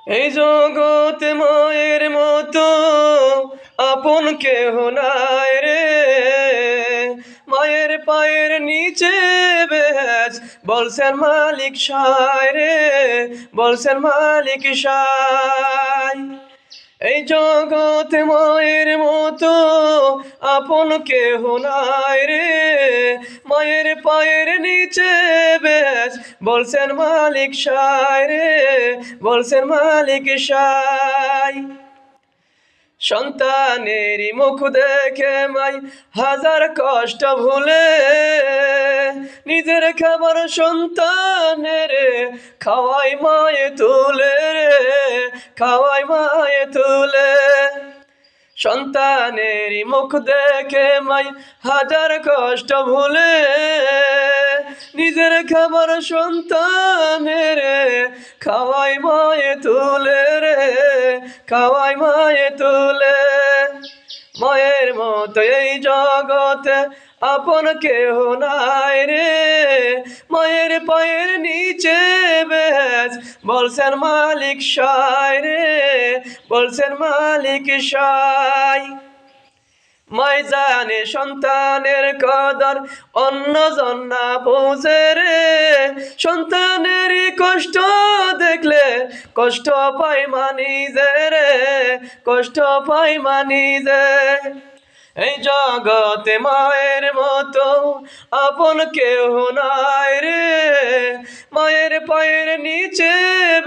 এই জগতে মায়ের মতো আপন কেহ নাই রে। মায়ের পায়ের নিচে বেশ বলছেন মালিক সায় রে, বলছেন মালিক সায়। এই জগতে মায়ের মতো আপন কেহ নাই রে। মায়ের পায়ের নিচে বেশ বলছেন মালিক সায় রে, বলছেন মালিক সায়। সন্তানেরই মুখ দেখে মাই হাজার কষ্ট ভুলে নিজের খাবার সন্তানের খাওয়াই মায়ে তুলে রে, খাওয়াই মায়ে তুলে। সন্তানেরই মুখ দেখে মাই হাজার কষ্ট ভুলে নিজের খাবার সন্তানের খাওয়াই মায়ে তুলে রে, খাওয়াই মায়ে তুলে। মায়ের মতো এই জগতে আপন কেহ নাই রে। মায়ের পায়ের নিচে বেশ বলছেন মালিক সায় রে, বলছেন মালিক সায়। মায় জানে সন্তানের কদর অন্যজন না বোঝে রে। সন্তানের কষ্ট দেখলে কষ্ট পাই মানি যে রে, কষ্ট পাই মানি যে। এই জগতে মায়ের মতো আপন কেহ নাই রে। মায়ের পায়ের নিচে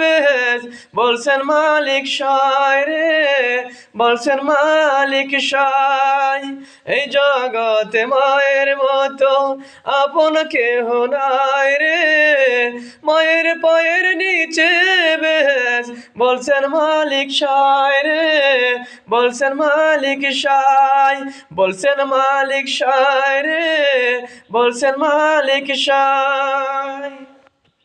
বেশ বলছেন মালিক সায় রে, বলছেন মালিক সায়। এই জগতে মায়ের মতো আপন কেহ নাই রে। মায়ের পায়ের নিচে বেশ বলছেন মালিক সায় রে, বলছেন মালিক সায়, বলছেন মালিক সায় রে, বলছেন মালিক সায়।